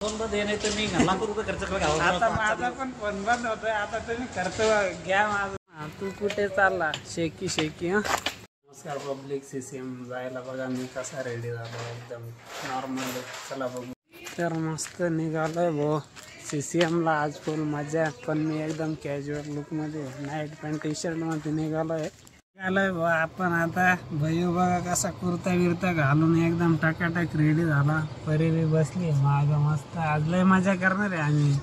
Phone बंद आहे नाही तर मी लाख रुपये खर्च करत. आता माझा पण फोन बंद होतोय. आता तुम्ही खर्च घ्या माझा. तू कुठे चालला शेकी शेकी? नमस्कार पब्लिक. CCM जायला बघा मी कसा रेडी झालो एकदम नॉर्मल. चला बघू. तर मस्त निघालोय भाऊ CCM ला. आज फुल मजा. पण मी एकदम कॅज्युअल लुक मध्ये नाईट पॅन्ट टी शर्ट मध्ये निघालोय भाऊ आपण. आता भैयू बघा कसा कुर्ता बिरता घालून एकदम टकाटक रेडी झाला. परेरी बसली माग मस्त. आज लय मजा करणार आहे आम्ही.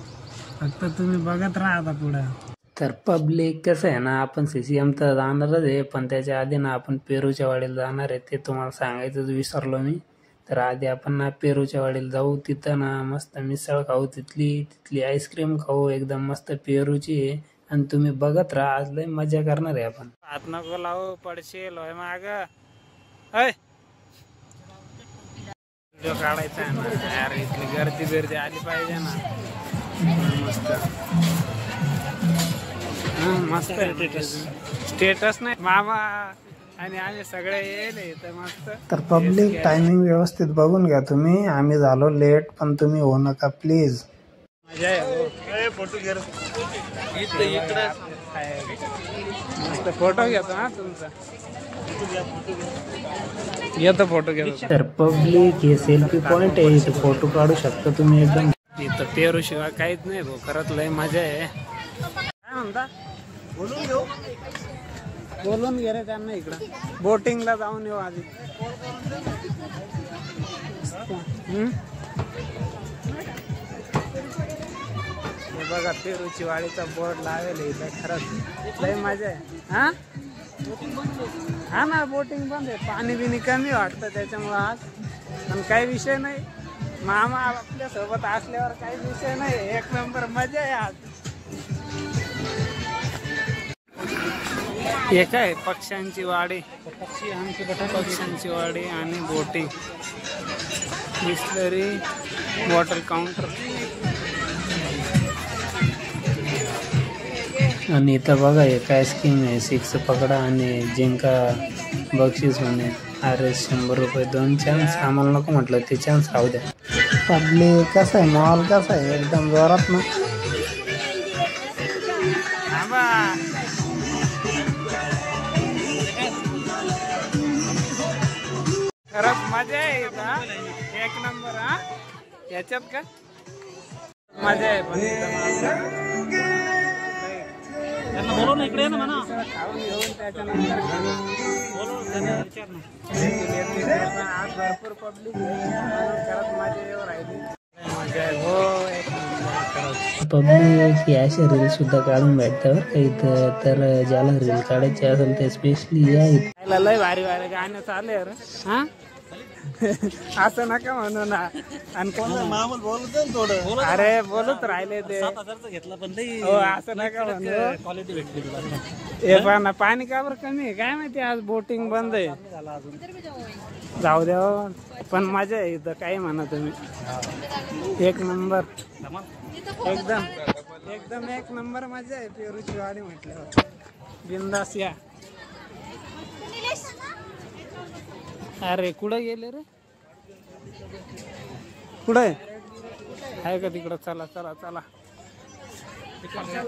फक्त तुम्ही बघत राहा आता पुढं. तर पब्लिक कसं आहे ना, आपण CCM तर जाणारच आहे. पण त्याच्या आधी ना आपण पेरूच्या वाडीला जाणार आहे. ते तुम्हाला सांगायचंच विसरलो मी. तर आधी आपण ना पेरूच्या वाडीला जाऊ. तिथं ना मस्त मिसळ खाऊ. तिथली आईस्क्रीम खाऊ एकदम मस्त पेरूची आहे. आणि तुम्ही बघत राहा. आज लय मजा करणार आहे आपण. हात नको लावू पडशील होय माग. व्हिडिओ काढायचा आहे ना यार. इथली गर्दी बिर्दी आली पाहिजे ना. मस्त मस्त स्टेटस नाही मामा आणि आम्ही सगळे येले तर मस्त. तर पब्लिक टायमिंग व्यवस्थित बघून घ्या तुम्ही. आम्ही झालो लेट पण तुम्ही होऊ नका प्लीज. मजा आहे. फोटो घे मस्त फोटो घेतो हा तुमचा. येतो फोटो घेतो. तर पब्लिक हे सेल्फी पॉइंट आहे. इथे फोटो काढू शकता तुम्ही एकदम. इथं पेरू शिवाय काहीच नाही भाऊ. खरंच लय मजा आहे. काय म्हणता? बोलून घे रे त्यांना. इकडं बोटिंगला जाऊन येऊ आधी. बघा पेरूची वाडीचा बोर्ड लावेल इथं. खरंच लय मजा आहे. हा ना बोटिंग बंद आहे. पाणी बिनी कमी वाटतं त्याच्यामुळं आज. पण काही विषय नाही. मामा आपल्या सोबत असल्यावर काही विषय नाही. एक नंबर मजा आहे आज. हे काय पक्ष्यांची वाडी. पक्ष्यांची वाडी आणि बोटिंग बिस्लरी वॉटर काउंटर. आणि इथं बघा हे काय स्कीम आहे. 6 पकडा आणि जिंका बक्षीस म्हणे. RS 100 रुपये 2 चान्स. आम्हाला नको म्हटलं ते चान्स खाऊ द्या. पब्लिक कसं आहे मॉल कसा आहे एकदम जोरात ना. खरंच मजा आहे इथं. एक नंबर. हा याच्यात का मजा आहे. पण बोलून इकडे ना म्हणा. खाऊन घेऊन त्याच्यानंतर आज भरपूर पब्लिक करत मजा येऊ राहिली. मजा आहे हो. पब्लिक अशा रील सुद्धा काढून भेटतं बरं इथं. तर ज्याला रील काढायची असेल ते स्पेशली या. लय भारी भारी गाणं चालू आहे. हा असं नका म्हणू ना. आणि थोडं अरे बोलत राहिले ते. हो असं नका म्हणू. क्वालिटी भेटली तुला. हे पण पाणी का बरं कमी आहे काय माहिती. आज बोटिंग बंद आहे. जाऊ द्या पण मजा आहे इथं. काही म्हणा तुम्ही. एक नंबर एकदम एकदम एक नंबर मजा आहे. पेरूची वाडी म्हटल्यावर बिंदास या. अरे कुठं गेले रे? कुठं आहे का तिकडं? चला चला चला.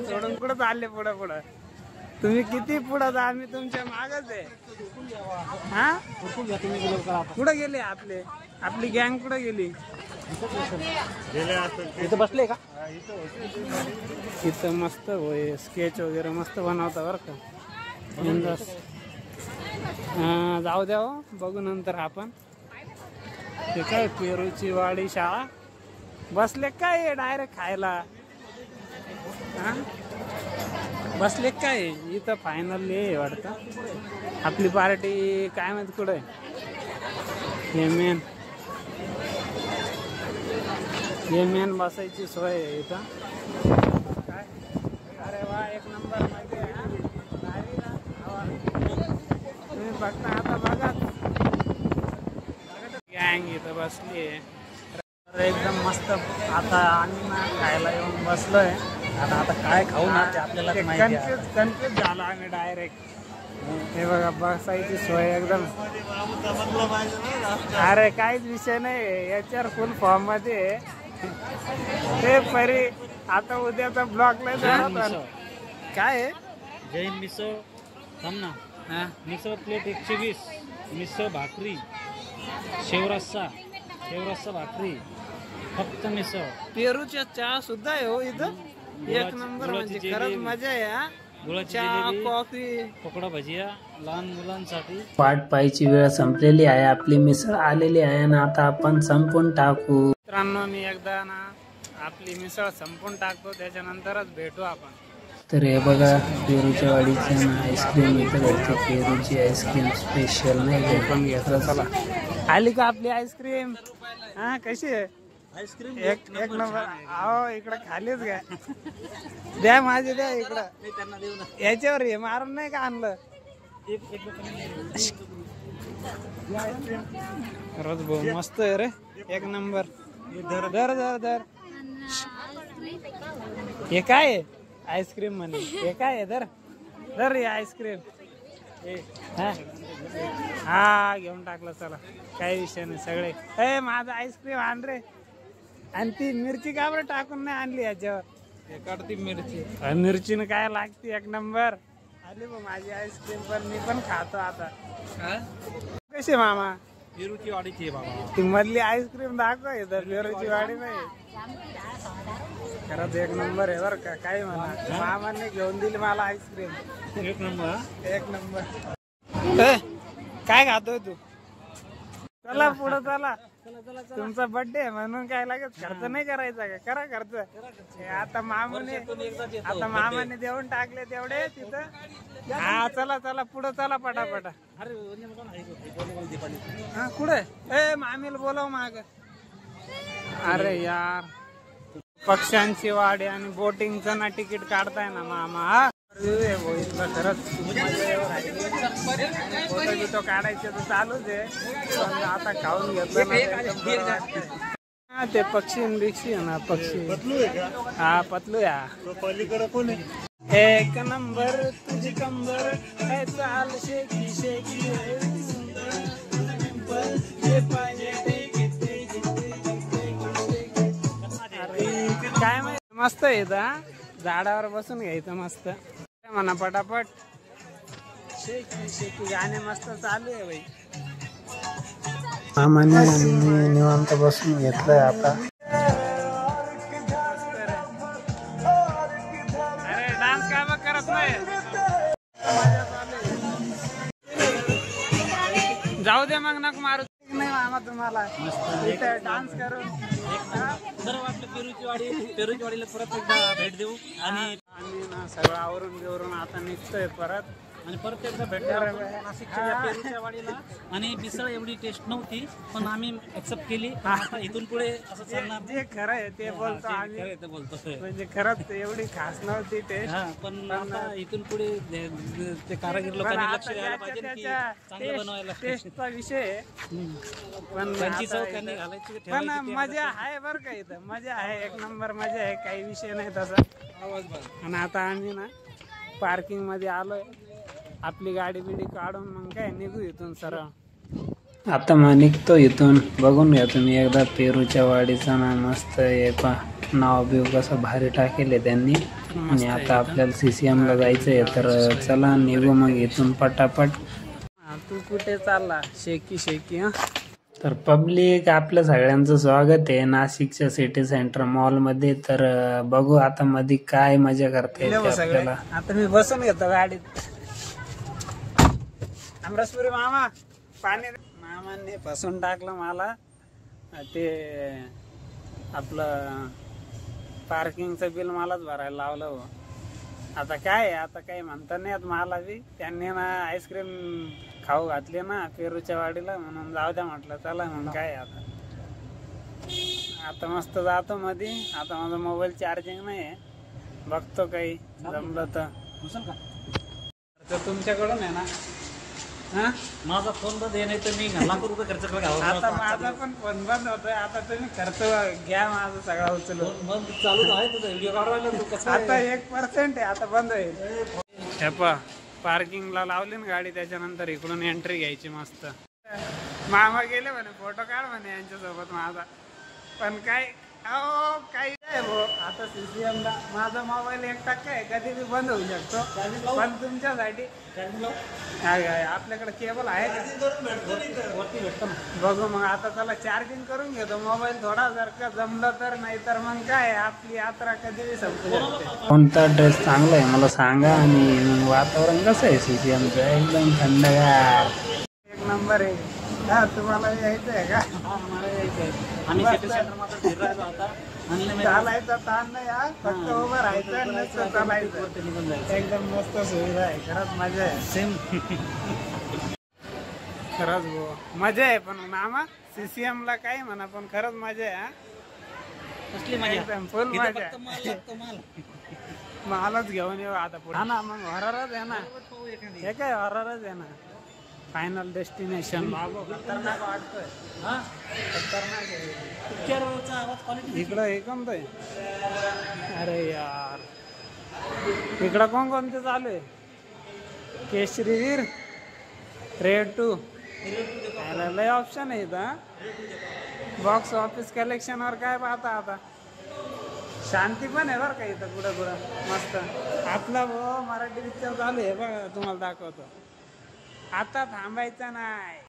सोडून कुठं चालले पुढं पुढं? तुम्ही किती पुढं जा आम्ही तुमच्या मागच आहे. हा कुठं गेले आपली गँग? कुठं गेली? इथं बसले का? इथं मस्त होय. स्केच वगैरे मस्त बनवता बरं का. बिंदास. जाऊ द्या हो बघू नंतर आपण. ते काय पेरूची वाडी शाळा बसले काय डायरेक्ट खायला? हा बसले काय इथं? फायनली हे वाटतं आपली पार्टी. काय माहिती कुठं आहे हे मेन. हे मेन बसायची सोय आहे इथं. काय अरे वा एक नंबर मध्ये. तुम्ही बघता आता बघा गँग इथं बसली आहे एकदम मस्त. आता आम्ही ना खायला येऊन बसलोय. आता काय खाऊ ना आपल्याला कन्फ्यूज झाला आम्ही डायरेक्ट. हे बघा बसायची सोय एकदम. अरे काहीच विषय नाही. याच्यावर फुल फॉर्म मध्ये ते परी आता उद्याचा ब्लॉकला जाणार काय आहे? जैन मिसळ थांब ना. मिसळ प्लेट 120, मिसळ भाकरी, शेवरस्सा भाकरी, फक्त मिसळ. पेरूच्या चहा सुद्धा आहे हो इथं. एक नंबर म्हणजे खरंच मजा आहे. चहा कॉफी पकोडा भजिया लहान मुलांसाठी. वाट पाहायची वेळ संपलेली आहे. आपली मिसळ आलेली आहे आणि आता आपण संपून टाकू. मित्रांनो मी एकदा ना आपली मिसळ संपून टाकतो त्याच्यानंतरच भेटू आपण. तर हे बघा पेरूच्या वाडीचं ना आईस्क्रीम इथं भेटते. पेरूची आईस्क्रीम स्पेशल नाही पण घेतलं. चला आली का आपली आईस्क्रीम? हा कशी आहे आईस्क्रीम? एक नंबर. अहो इकडं खालीच काय द्या माझे द्या इकडं. याच्यावर हे मारून नाही का आणलं रोज भाऊ मस्त आहे रे. एक नंबर. धर धर धर धर. हे काय आहे? आईस्क्रीम म्हणे. हे काय आहे? धर धर हे आईस्क्रीम. हा घेऊन टाकलं. चला काही विषय नाही. सगळे ए माझं आईस्क्रीम आण रे. आणि ती मिरची का बरं टाकून नाही आणली याच्यावर? काढती मिरची. मिरचीनं काय लागते? एक नंबर आली बघ माझी आईस्क्रीम. पण मी पण खातो आता. कशी मामा? पेरूची वाडीची आहे बाबा. ती मधली आईस्क्रीम दाखव. इथं पेरूची वाडी नाही. खरंच एक नंबर आहे बरं का. काही म्हणा मामाने घेऊन दिली मला आईस्क्रीम. एक नंबर. एक नंबर. काय खातोय तू? चला पुढं चला. तुमचा बर्थडे आहे म्हणून काय लागत खर्च नाही करायचा का? करा खर्च. आता मामाने देऊन टाकले तेवढे तिथं. हा चला चला पुढं चला पटापटा. हा कुठे? ए मामीला बोलव माग. अरे यार पक्ष्यांची वाडी आणि बोटिंगचं ना तिकीट काढताय ना मामा. खरंच फोटो बिटो काढायचे तर चालूच आहे. पण आता खाऊन घेतलं ना ते पक्षी बिक्षी आहे ना. पक्षी हा पतलू या पलीकडे कोण आहे? एक नंबर तुझी कंबर चाल शेकी शेकी. काय माहिती मस्त आहे. झाडावर बसून घ्यायचं मस्त म्हणा पटापट. शेकी शेकी गाणे मस्त चालू आहे बाई. मामाने निवांत बसून घेतलंय आता. अरे डान्स काय बघ करत नाही. जाऊ दे मग नको मारू. नाही मामा तुम्हाला डान्स करून बरं वाटलं. पेरूची वाडीला परत एकदा भेट देऊ. आणि ना सगळं आवरून बिवरून आता निघतोय परत. आणि परत एकदा भेटणार नाशिकच्या पेरूच्या वाडीला. आणि मिसळ एवढी टेस्ट नव्हती पण आम्ही एक्सेप्ट केली. आता इथून पुढे असं चालणार. जे खरं आहे ते बोलतो आम्ही. बोलतोय म्हणजे खरंच एवढी खास नव्हती टेस्ट. पण आता इथून पुढे ते कारागीर लोकांनी लक्ष द्यायला पाहिजे की चांगलं बनवायला. टेस्टचा विषय पण घालायची. पण मजा आहे बरं का. इथं मजा आहे. एक नंबर मजा आहे. काही विषय नाही तसा. आणि आता आम्ही ना पार्किंग मध्ये आलोय. आपली गाडी बिडी काढून मग काय निघू इथून सरळ. आता मग निघतो इथून. बघून घ्या तुम्ही एकदा पेरूच्या वाडीचा ना मस्त आहे पा. नाव बिव कसं भारी टाकेल त्यांनी. आणि आता आपल्याला CCM ला जायचंय. तर चला निघू मग इथून पटापट. तू कुठे चालला? शेकी शेकी. हा तर पब्लिक आपल्या सगळ्यांचं स्वागत आहे नाशिकच्या सिटी सेंटर मॉल मध्ये. तर बघू आता मध्ये काय मजा करता येते आपल्याला. आता मी बसून घेतो गाडीत. अमरसपुरी मामा पाणी. मामाने फसून टाकलं मला. ते आपलं पार्किंगचं बिल मलाच भरायला लावलं हो. आता काय आता काही म्हणता नाही येत मला बी. त्यांनी ना आईस्क्रीम खाऊ घातली ना पेरूच्या वाडीला म्हणून जाऊ द्या म्हटलं. चला म्हणून काय आता मस्त जातो मध्ये. आता माझा मोबाईल चार्जिंग नाही आहे. बघतो काही जमलं तर तुमच्याकडून आहे ना. माझा फोन बंद आहे. नाही तर मी ₹1,00,000 खर्च करायला. आता माझा पण फोन बंद होतोय. आता तुम्ही खर्च घ्या माझा सगळा उचलून. बंद चालूच आहे तुझा व्हिडिओ काढवायला. आता 1% आहे. आता बंद होईल. पार्किंगला लावली ना गाडी. त्याच्यानंतर इकडून एंट्री घ्यायची मस्त. मामा गेले म्हणे फोटो काढ म्हणे यांच्यासोबत माझा. पण काय अहो काही नाही भाऊ, आता CCM ला माझा मोबाईल 1% आहे, कधी बी बंद होऊ शकतो. पण तुमच्यासाठी आपल्याकडे केबल आहे का? वरती भेटतो ना. बघू मग आता त्याला चार्जिंग करून घेतो मोबाईल थोडा, जर का जमलं तर, नाही तर मग काय आपली यात्रा कधी बी संपू शकते. कोणता ड्रेस चांगला आहे मला सांगा, आणि मग वातावरण कसं आहे CCMचं? एकदम थंडगार एक नंबर आहे. हा तुम्हाला यायचं आहे का? हा, आम्हाला यायचं आहे. आम्ही सिटी सेंटर मध्ये फिर राहिलो आता. चालायचा ताण नाही, हा फक्त उभं राहायचं आणि नुसतं चालायचं. वरती निघून जायचं. एकदम मस्त सुविधा आहे, खरंच मजा आहे. सेम. खरंच भाऊ मजा आहे. पण मामा CCM ला काय म्हणा, पण खरंच मजा आहे. हा कसली मजा. एकदम फुल इथं मजा फक्त माल लागतो, माल. मालच घेऊन येऊ आता पुढे. हा ना, मग हॉररच आहे ना, पाहू एखादी. हे काय हॉररच आहे ना. फायनल डेस्टिनेशन बाबा खतरनाक वाटतोय. हा, खतरनाक आहे. पिक्चरचा आवाज क्वालिटी. इकडं हे कोणतं आहे? अरे यार, इकडं कोणते चालू आहे? केशरीवीर, रेड 2, लय ऑप्शन आहे इथं. बॉक्स ऑफिस कलेक्शनवर काय पाहता आता? शांती पण आहे बरं का इथं, कुठं कुठं मस्त. आपला भाऊ मराठी पिक्चर चालू आहे बघा, तुम्हाला दाखवतो. आता थांबायचं नाही.